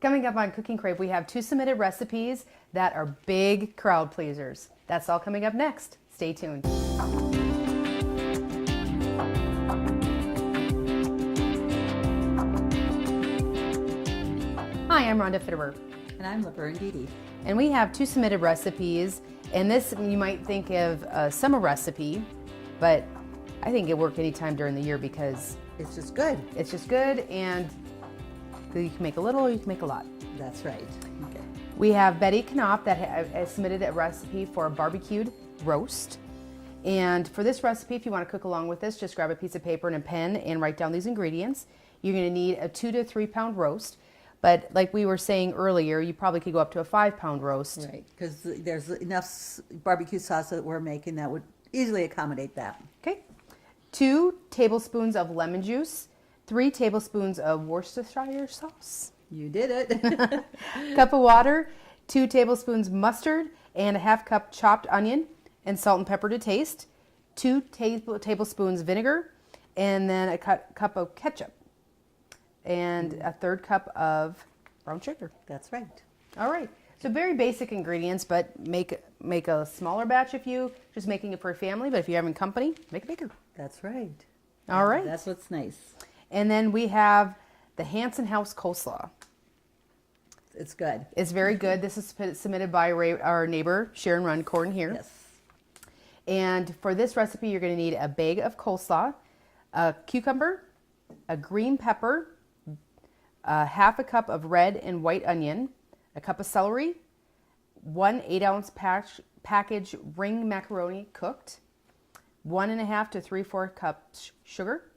Coming up on Cooking Crave, we have 2 submitted recipes that are big crowd pleasers. That's all coming up next. Stay tuned. Hi, I'm Rhonda Fitterer. And I'm Laverne. And we have 2 submitted recipes. And this, you might think of a summer recipe, but I think it work anytime during the year because it's just good. It's just good, and you can make a little or you can make a lot. That's right. Okay. We have Betty Knopf that has submitted a recipe for a barbecued roast. And for this recipe, if you want to cook along with this, just grab a piece of paper and a pen and write down these ingredients. You're going to need a 2 to 3 pound roast. But like we were saying earlier, you probably could go up to a 5 pound roast. Right, because there's enough barbecue sauce that we're making that would easily accommodate that. Okay. 2 tablespoons of lemon juice, 3 tablespoons of Worcestershire sauce. You did it. Cup of water, 2 tablespoons mustard, and a ½ cup chopped onion, and salt and pepper to taste, 2 tablespoons vinegar, and then a cup of ketchup, and a 1/3 cup of brown sugar. That's right. All right. So very basic ingredients, but make a smaller batch if you just making it for a family. But if you're having company, make it bigger. That's right. All right. That's what's nice. And then we have the Hanson House Coleslaw. It's good. It's very good. This is submitted by our neighbor, Sharon Runcorn here. Yes. And for this recipe, you're going to need a bag of coleslaw, a cucumber, a green pepper, ½ a cup of red and white onion, a cup of celery, 1 8-ounce package ring macaroni cooked, 1½ to 3/4 cups sugar,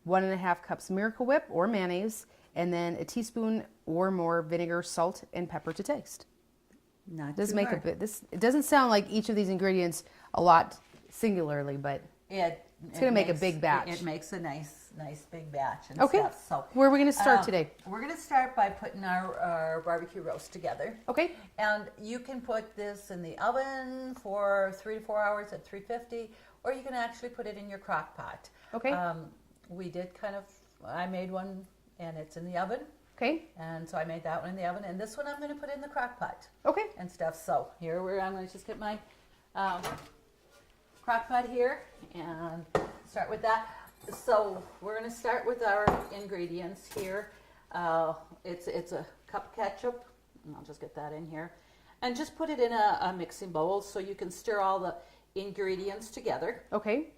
1½ cups Miracle Whip or mayonnaise, and then a teaspoon or more vinegar, salt, and pepper to taste. Not Does too make hard. it doesn't sound like each of these ingredients a lot singularly, but it's going to make a big batch. It makes a nice big batch and Okay. stuff. So Where are we going to start today? We're going to start by putting our barbecue roast together. Okay. And you can put this in the oven for 3 to 4 hours at 350, or you can actually put it in your crock pot. Okay. We did I made one and it's in the oven. Okay. And so I made that one in the oven, and this one I'm going to put in the crock pot. Okay. And stuff. So I'm going to just get my crock pot here and start with that. So we're going to start with our ingredients here. It's a cup of ketchup, and I'll just get that in here, and just put it in a mixing bowl so you can stir all the ingredients together. Okay.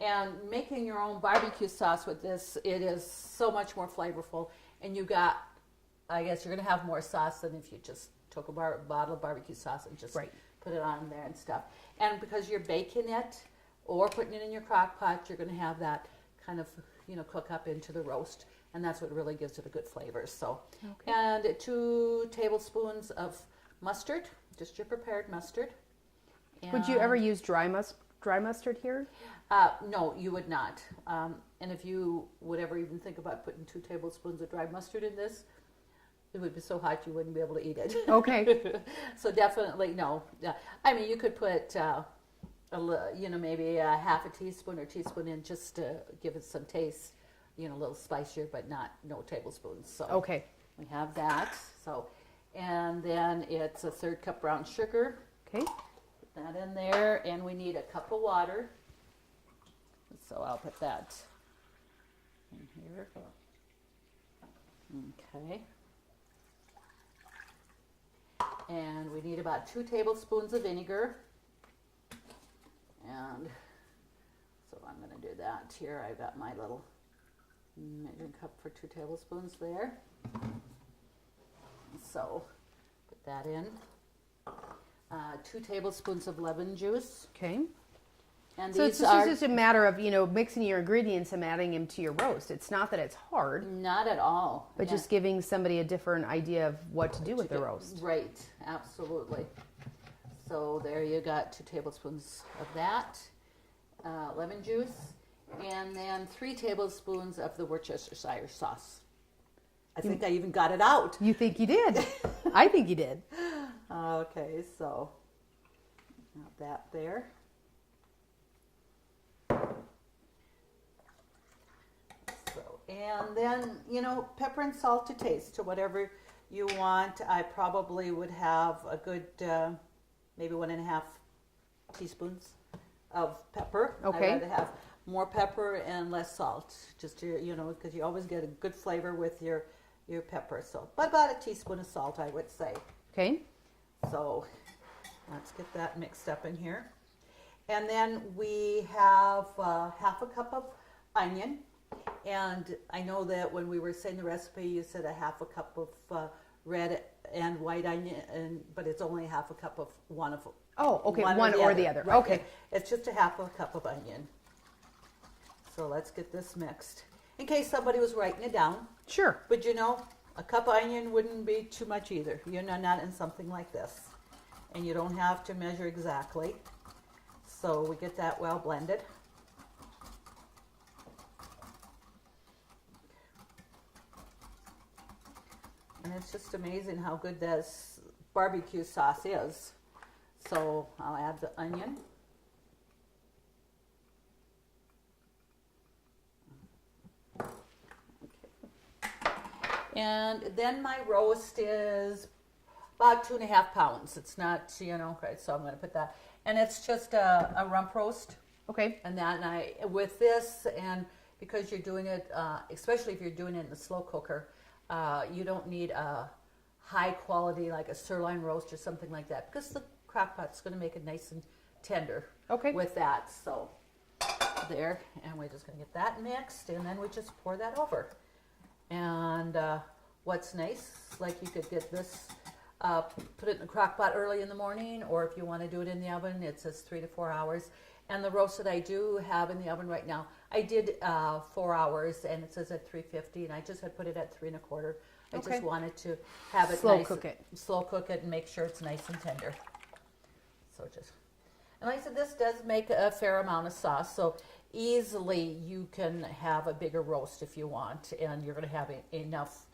And making your own barbecue sauce with this, it is so much more flavorful, and I guess you're going to have more sauce than if you just took a bottle of barbecue sauce and just put it on there and stuff. And because you're baking it or putting it in your crock pot, you're going to have that kind of, cook up into the roast, and that's what really gives it a good flavor. So, and 2 tablespoons of mustard, just your prepared mustard. Would you ever use dry mustard here? No, you would not. And if you would ever even think about putting 2 tablespoons of dry mustard in this, it would be so hot you wouldn't be able to eat it. Okay. So definitely no. I mean, you could put maybe a ½ a teaspoon or teaspoon in just to give it some taste, a little spicier, but no tablespoons. So Okay. we have that. So, and then it's a 1/3 cup brown sugar. Okay. Put that in there, and we need a cup of water. So I'll put that in here. Okay. And we need about 2 tablespoons of vinegar. And so I'm going to do that here. I got my little measuring cup for 2 tablespoons there. So put that in. 2 tablespoons of lemon juice. Okay. And So these it's are just a matter of, mixing your ingredients and adding them to your roast. It's not that it's hard, not at all. but just giving somebody a different idea of what to do with the roast. Right, absolutely. So there you got 2 tablespoons of that, lemon juice, and then 3 tablespoons of the Worcestershire sauce. I think I even got it out. You think you did? I think you did. Okay, so got that there. So And then, pepper and salt to taste, to whatever you want. I probably would have a good, maybe 1.5 teaspoons of pepper. Okay. I'd rather have more pepper and less salt, just to, because you always get a good flavor with your pepper. So, but about a teaspoon of salt, I would say. Okay. So, let's get that mixed up in here. And then we have half a cup of onion. And I know that when we were saying the recipe, you said a half a cup of red and white onion, but it's only half a cup of one of. Oh, okay, one or the other. Right. Okay. It's just a half a cup of onion. So let's get this mixed. In case somebody was writing it down. Sure. But a cup of onion wouldn't be too much either. You're not in something like this. And you don't have to measure exactly. So we get that well blended. And it's just amazing how good this barbecue sauce is. So I'll add the onion. Okay. And then my roast is about 2.5 pounds. It's not, okay, so I'm going to put that. And it's just a rump roast. Okay. And with this, and because you're doing it, especially if you're doing it in the slow cooker, you don't need a high quality like a sirloin roast or something like that, because the crock pot's going to make it nice and tender. Okay. With that. So there, and we're just going to get that mixed, and then we just pour that over. And what's nice, like you could get this, put it in the crock pot early in the morning, or if you want to do it in the oven, it says 3 to 4 hours. And the roast that I do have in the oven right now, I did 4 hours, and it says at 350, and I just had put it at 3 1/4. I Okay. just wanted to have it Slow cook it and make sure it's nice and tender. So and like I said, this does make a fair amount of sauce, so easily you can have a bigger roast if you want, and you're going to have enough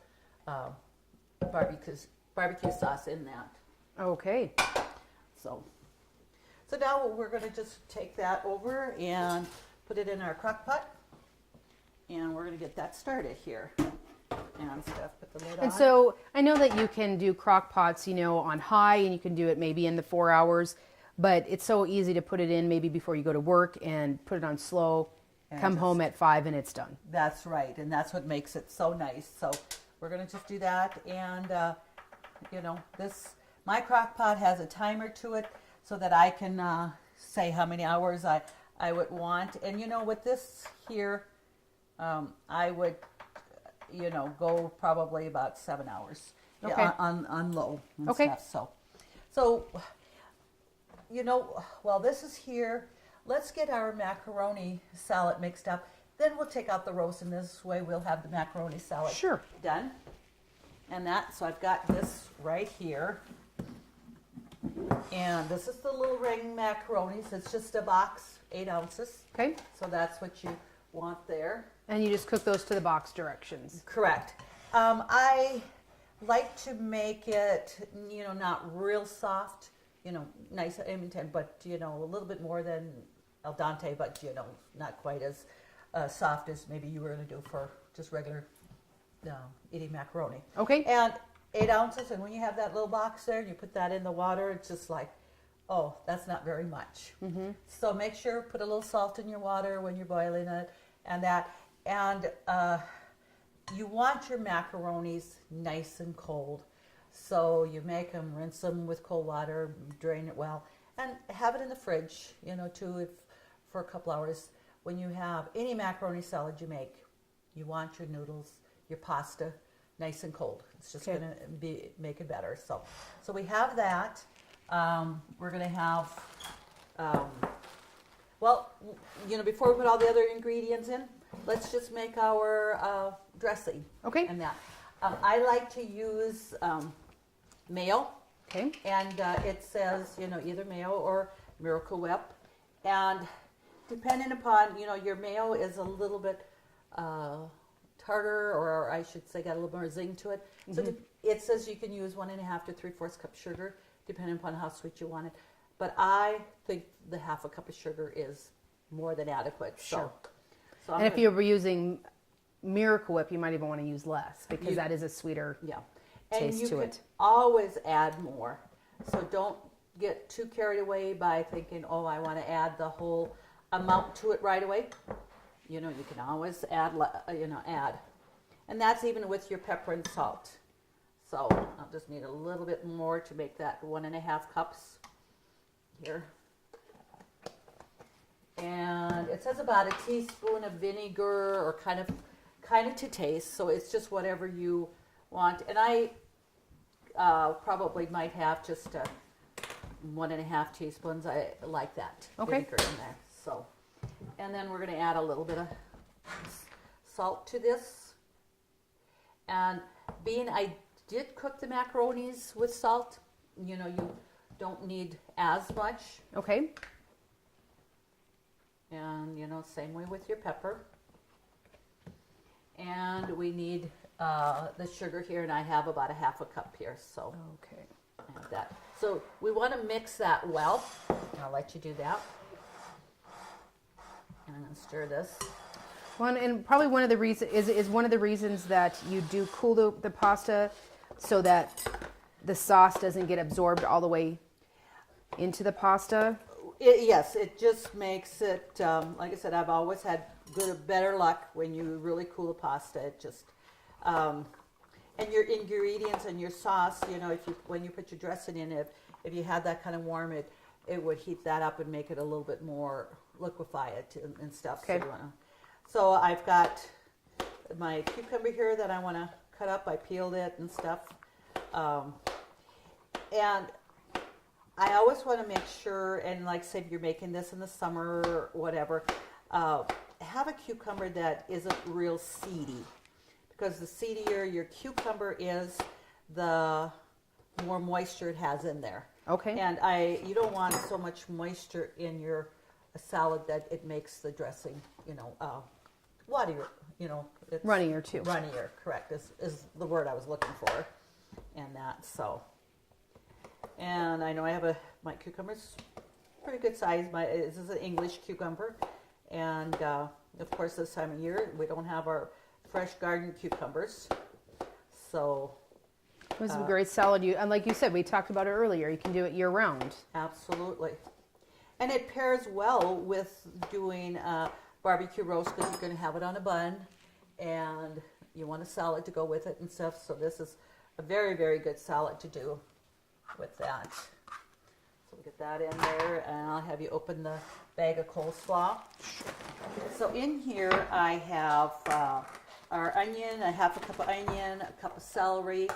barbecue sauce in that. Okay. So now we're going to just take that over and put it in our crock pot, and we're going to get that started here. And Steph, put the lid on. And so I know that you can do crock pots, on high, and you can do it maybe in the 4 hours, but it's so easy to put it in maybe before you go to work and put it on slow, and come home at 5 and it's done. That's right, and that's what makes it so nice. So we're going to just do that, and my crock pot has a timer to it so that I can say how many hours I would want. And with this here, I would go probably about 7 hours. Okay. On low and Okay. stuff. So while this is here, let's get our macaroni salad mixed up. Then we'll take out the roast, and this way we'll have the macaroni salad Sure. done. And so I've got this right here. And this is the little ring macaronis. It's just a box, 8 ounces. Okay. So that's what you want there. And you just cook those to the box directions. Correct. I like to make it, not real soft, nice and tender, but, a little bit more than al dente, but, not quite as soft as maybe you were going to do for just regular eating macaroni. Okay. And 8 ounces, and when you have that little box there and you put that in the water, it's just like, oh, that's not very much. Mm-hmm. So make sure, put a little salt in your water when you're boiling it, and that. And you want your macaronis nice and cold. So you make them, rinse them with cold water, drain it well, and have it in the fridge, too, for a couple hours. When you have any macaroni salad you make, you want your noodles, your pasta, nice and cold. It's just Okay. going to make it better. So we have that. We're going to have, before we put all the other ingredients in, let's just make our dressing. Okay. And that. I like to use mayo. Okay. And it says, either mayo or Miracle Whip. And depending upon, your mayo is a little bit tartar, or I should say got a little more zing to it. So it says you can use 1.5 to 3/4 cup sugar, depending upon how sweet you want it. But I think the 1/2 cup of sugar is more than adequate. Sure. So And if you were using Miracle Whip, you might even want to use less because that is a sweeter taste you to can it. always add more. So don't get too carried away by thinking, oh, I want to add the whole amount to it right away. You know, you can always add, add. And that's even with your pepper and salt. So I'll just need a little bit more to make that 1.5 cups here. And it says about a teaspoon of vinegar, or kind of to taste. So it's just whatever you want. And I probably might have just 1.5 teaspoons. I like that vinegar in there. So, and then we're going to add a little bit of salt to this. And being I did cook the macaronis with salt, you know, you don't need as much. Okay. And, you know, same way with your pepper. And we need the sugar here, and I have about 1/2 cup here, so Okay. I have that. So we want to mix that well. I'll let you do that. And I'm going to stir this. Well, and probably one of the reasons is one of the reasons that you do cool the pasta so that the sauce doesn't get absorbed all the way into the pasta. Yes, it just makes it, like I said, I've always had better luck when you really cool the pasta. It just, and your ingredients and your sauce, you know, when you put your dressing in it, if you had that kind of warm, it would heat that up and make it a little bit more, liquefy it and stuff. Okay. So I've got my cucumber here that I want to cut up. I peeled it and stuff. And I always want to make sure, and like I said, if you're making this in the summer or whatever, have a cucumber that isn't real seedy. Because the seedier your cucumber is, the more moisture it has in there. Okay. And you don't want so much moisture in your salad that it makes the dressing, you know, waterier, you know. It's runnier too. Runnier, correct, is the word I was looking for. And that, so. And I know I have my cucumber's pretty good size. This is an English cucumber. And of course, this time of year, we don't have our fresh garden cucumbers. So. It was a great salad. And like you said, we talked about it earlier. You can do it year round. Absolutely. And it pairs well with doing barbecue roast, because you're going to have it on a bun. And you want a salad to go with it and stuff. So this is a very, very good salad to do with that. So we'll get that in there, and I'll have you open the bag of coleslaw. So in here I have our onion, 1/2 cup of onion, 1 cup of celery,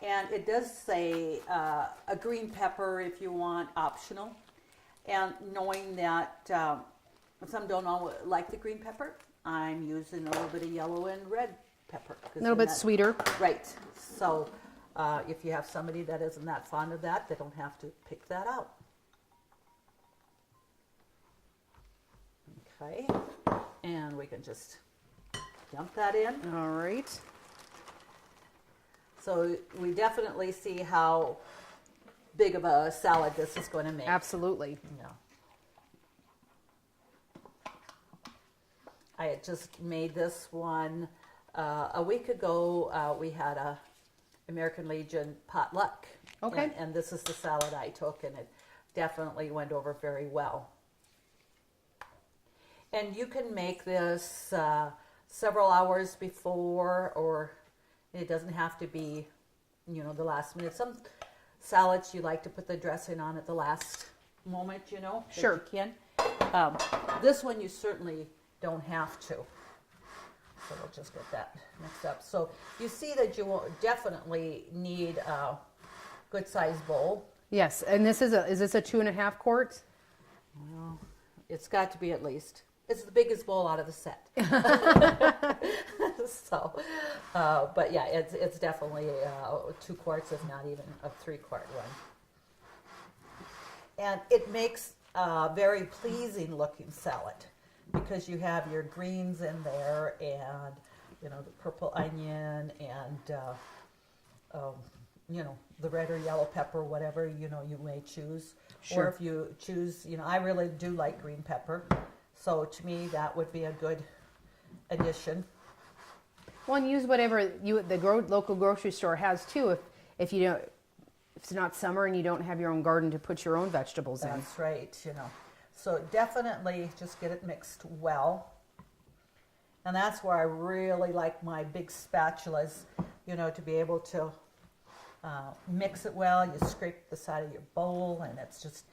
and it does say a green pepper if you want, optional. And knowing that some don't like the green pepper, I'm using a little bit of yellow and red pepper. A little bit sweeter. Right. So if you have somebody that isn't that fond of that, they don't have to pick that out. Okay. And we can just dump that in. All right. So we definitely see how big of a salad this is going to make. Absolutely. Yeah. I had just made this one a week ago. We had a American Legion potluck. Okay. And this is the salad I took, and it definitely went over very well. And you can make this several hours before, or it doesn't have to be, you know, the last minute. Some salads you like to put the dressing on at the last moment, you know. Sure. You can. This one you certainly don't have to. So we'll just get that mixed up. So you see that you will definitely need a good sized bowl. Yes, and is this a 2.5 quart? Well, it's got to be at least. It's the biggest bowl out of the set. So, but yeah, it's definitely 2 quarts, if not even a 3-quart one. And it makes a very pleasing looking salad, because you have your greens in there, and you know, the purple onion, and you know, the red or yellow pepper, whatever, you know, you may choose. Sure. Or if you choose, you know, I really do like green pepper, so to me that would be a good addition. Well, and use whatever local grocery store has too. If you don't, if it's not summer and you don't have your own garden to put your own vegetables in. That's right, So definitely just get it mixed well. And that's where I really like my big spatulas, to be able to mix it well. You scrape the side of your bowl, and it's just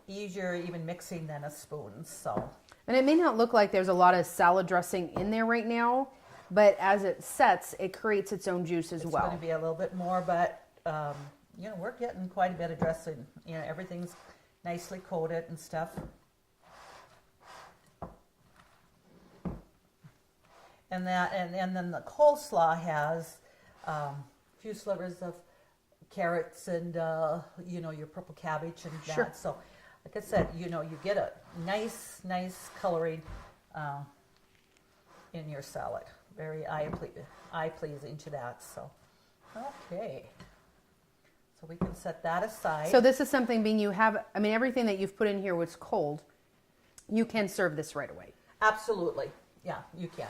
easier even mixing than a spoon. So. And it may not look like there's a lot of salad dressing in there right now, but as it sets, it creates its own juice as well. It's going to be a little bit more, but we're getting quite a bit of dressing. Everything's nicely coated and stuff. And then the coleslaw has a few slivers of carrots and your purple cabbage and that. Sure. So, like I said, you get a nice coloring in your salad. Very eye pleasing to that. So, okay. So we can set that aside. So this is something everything that you've put in here was cold. You can serve this right away. Absolutely. Yeah, you can.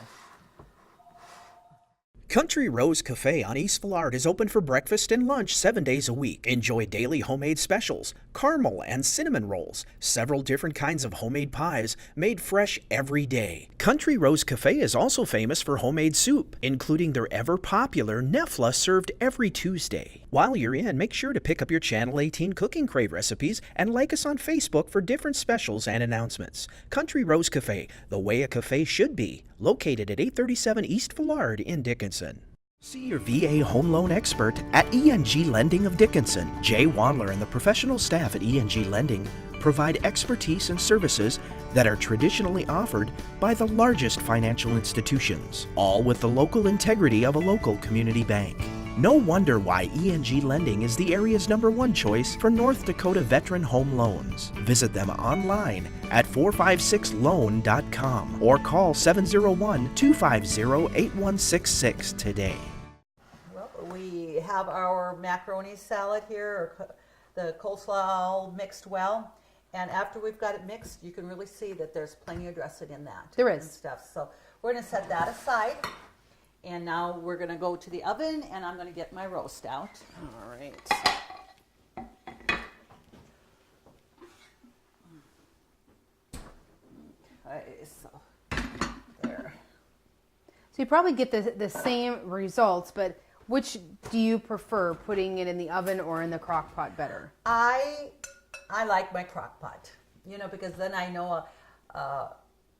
Country Rose Cafe on East Villard is open for breakfast and lunch 7 days a week. Enjoy daily homemade specials, caramel and cinnamon rolls, several different kinds of homemade pies made fresh every day. Country Rose Cafe is also famous for homemade soup, including their ever-popular Nefla served every Tuesday. While you're in, make sure to pick up your Channel 18 Cooking Crave recipes and like us on Facebook for different specials and announcements. Country Rose Cafe, the way a cafe should be, located at 837 East Villard in Dickinson. See your VA home loan expert at ENG Lending of Dickinson. Jay Wandler and the professional staff at ENG Lending provide expertise and services that are traditionally offered by the largest financial institutions, all with the local integrity of a local community bank. No wonder why ENG Lending is the area's #1 choice for North Dakota veteran home loans. Visit them online at 456loan.com or call 701-250-8166 today. Well, we have our macaroni salad here, or the coleslaw all mixed well. And after we've got it mixed, you can really see that there's plenty of dressing in that. There is. And stuff. So we're going to set that aside. And now we're going to go to the oven, and I'm going to get my roast out. All right. Okay, so there. So you probably get the same results, but which do you prefer, putting it in the oven or in the crock pot better? I like my crock pot, because then I know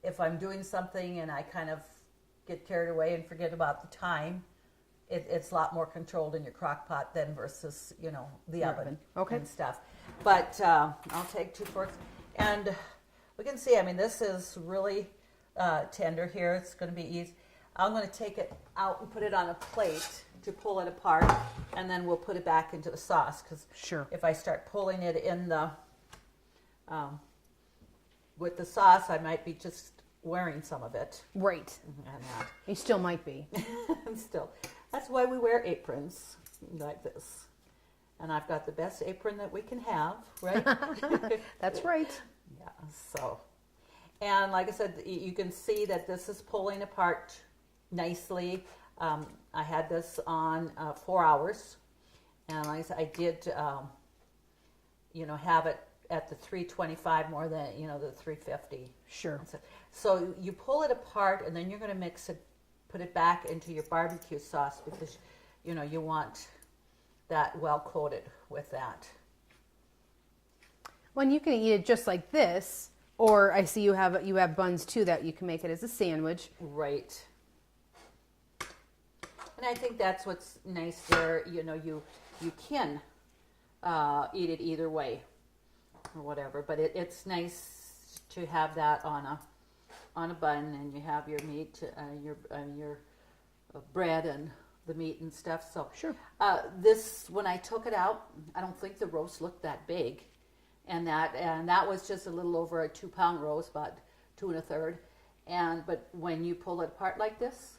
if I'm doing something and I kind of get carried away and forget about the time, it's a lot more controlled in your crock pot than versus, the oven. Okay. And stuff. But I'll take 2 forks. And we can see, this is really tender here. It's going to be easy. I'm going to take it out and put it on a plate to pull it apart, and then we'll put it back into the sauce, because Sure. if I start pulling it in the with the sauce, I might be just wearing some of it. Right. And You still might be. and still, that's why we wear aprons like this. And I've got the best apron that we can have, right? That's right. Yeah, so. And like I said, you can see that this is pulling apart nicely. I had this on 4 hours. And like I said, I did, have it at the 325 more than, the 350. Sure. So you pull it apart, and then you're going to mix it, put it back into your barbecue sauce, because, you want that well coated with that. Well, and you can eat it just like this, or I see you have buns too that you can make it as a sandwich. Right. And I think that's what's nice there. You can eat it either way or whatever, but it's nice to have that on a bun, and you have your meat, your bread and the meat and stuff. So Sure. This, when I took it out, I don't think the roast looked that big, and that was just a little over a 2-pound roast, about 2 1/3. But when you pull it apart like this,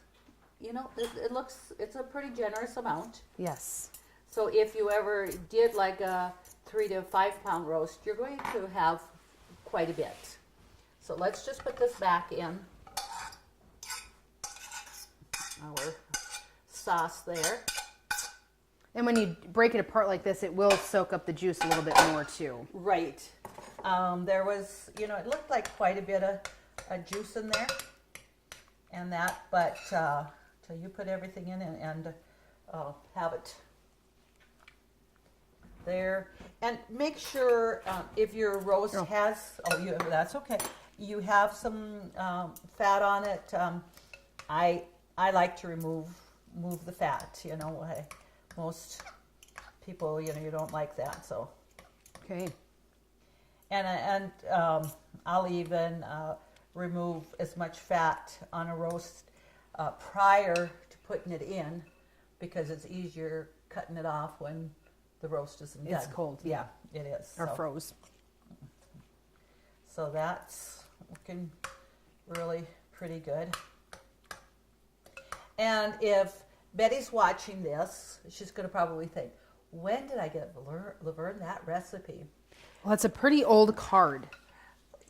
it's a pretty generous amount. Yes. So if you ever did like a 3 to 5 pound roast, you're going to have quite a bit. So let's just put this back in our sauce there. And when you break it apart like this, it will soak up the juice a little bit more too. Right. There was, it looked like quite a bit of juice in there and that, but so you put everything in and have it there. And make sure if your roast has, that's okay. You have some fat on it. I like to remove the fat, most people, you don't like that, so. Okay. And I'll even remove as much fat on a roast prior to putting it in, because it's easier cutting it off when the roast isn't done. It's cold. Yeah, it is. Or froze. So that's looking really pretty good. And if Betty's watching this, she's going to probably think, when did I get Laverne that recipe? Well, it's a pretty old card.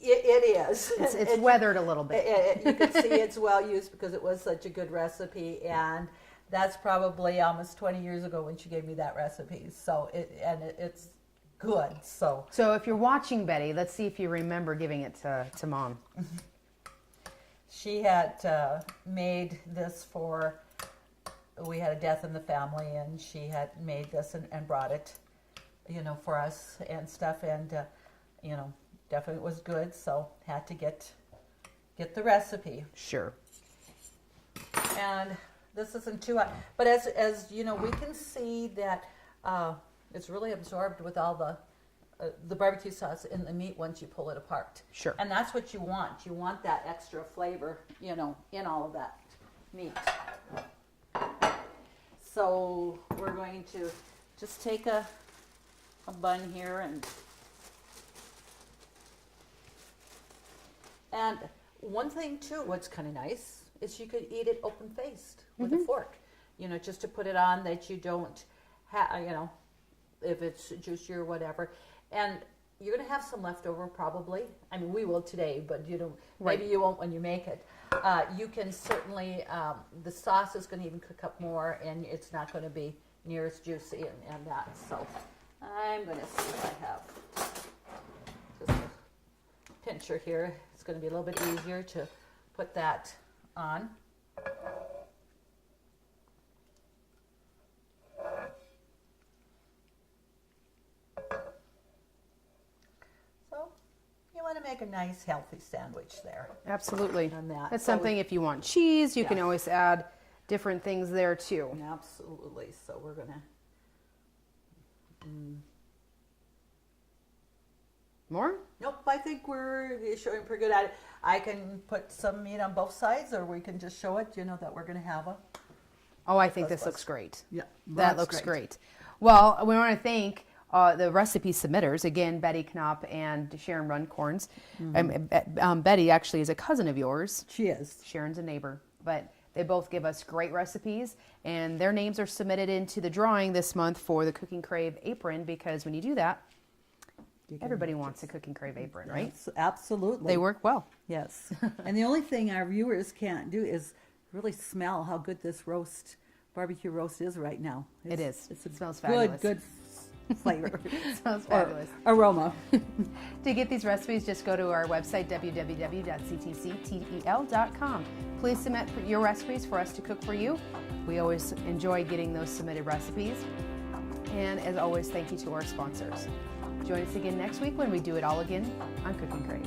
It is. It's weathered a little bit. You can see it's well used because it was such a good recipe, and that's probably almost 20 years ago when she gave me that recipe. So it's good. So if you're watching, Betty, let's see if you remember giving it to Mom. She had made this we had a death in the family, and she had made this and brought it, for us and stuff, and definitely was good. So had to get the recipe. Sure. And this isn't too hot, but as we can see that it's really absorbed with all the barbecue sauce in the meat once you pull it apart. Sure. And that's what you want. You want that extra flavor, in all of that meat. So we're going to just take a bun here and one thing too, what's kind of nice is you could eat it open-faced with a fork, just to put it on that you don't have, if it's juicy or whatever. And you're going to have some leftover probably. I mean, we will today, but maybe you won't when you make it. You can certainly, the sauce is going to even cook up more, and it's not going to be near as juicy and that. So I'm going to see if I have just a pincher here. It's going to be a little bit easier to put that on. To make a nice healthy sandwich there. Absolutely. On that. That's So something, if you want cheese, you can always add different things there too. Absolutely. So we're gonna More? Nope, I think we're showing pretty good at it. I can put some meat on both sides, or we can just show it, that we're gonna have Oh, I think this looks great. Yeah, that looks great. Well, we want to thank the recipe submitters, again, Betty Knopp and Sharon Runcorns. Betty actually is a cousin of yours. She is. Sharon's a neighbor. But they both give us great recipes, and their names are submitted into the drawing this month for the Cooking Crave apron, because when you do that, everybody wants a Cooking Crave apron, right? Absolutely. They work well. Yes. And the only thing our viewers can't do is really smell how good this barbecue roast is right now. It is. It smells fabulous. Good flavor. Smells fabulous. Aroma. To get these recipes, just go to our website, www.ctctel.com. Please submit your recipes for us to cook for you. We always enjoy getting those submitted recipes. And as always, thank you to our sponsors. Join us again next week when we do it all again on Cooking Crave.